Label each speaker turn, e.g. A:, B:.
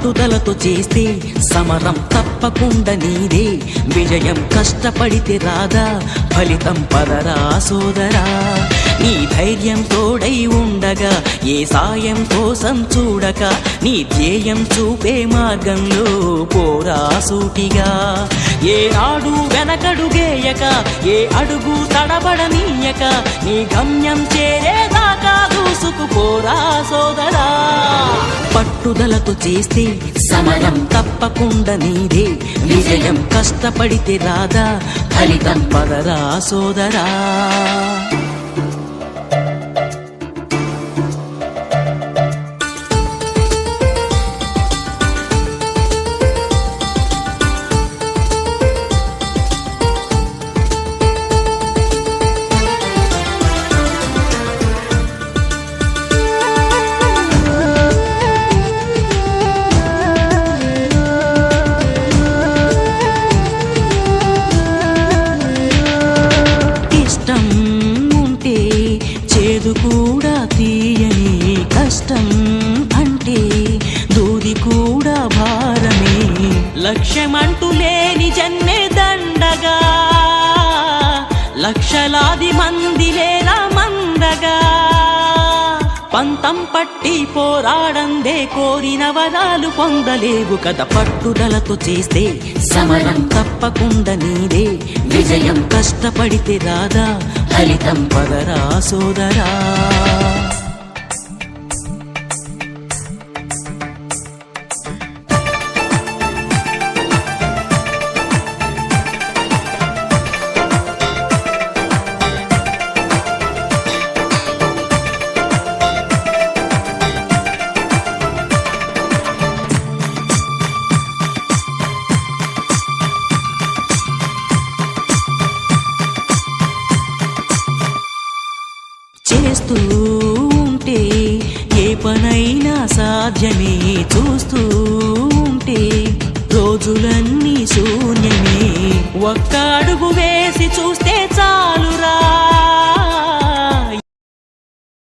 A: పట్టుదలతో చేస్తే సమరం తప్పకుండా నీదే, విజయం కష్టపడితే రాదా ఫలితం పదరా సోదరా. నీ ధైర్యం తోడై ఉండగా ఏ సాయం కోసం చూడక, నీ ధ్యేయం చూపే మార్గంలో పోరా సూటిగా. ఏ నాడు వెనకడుగేయక ఏ అడుగు తడబడనీయక, నీ గమ్యం చేరేదాకా దూసుకుపోరా సోదరా. పట్టుదలతో చేస్తే సమరం తప్పకుండా నీదే, విజయం కష్టపడితే రాదా ఫలితం పదరా సోదరా. చేదు కూడా తీయని కష్టం అంటే దూది కూడా భారమే, లక్ష్యమంటూ లేని జన్మే దండగా, లక్షలాది మంది లేరా మందగా. పంతం పట్టి పోరాడందే కోరిన వరాలు పొందలేవు కదా. పట్టుదలతో చేస్తే సమరం తప్పకుండా నీదే, విజయం కష్టపడితే రాదా ఫలితం పదరా సోదరా. చేస్తూ ఉంటే ఏ పనైనా సాధ్యమే, చూస్తూ ఉంటే రోజులన్నీ శూన్యమే. ఒక్క అడుగు వేసి చూస్తే చాలురా.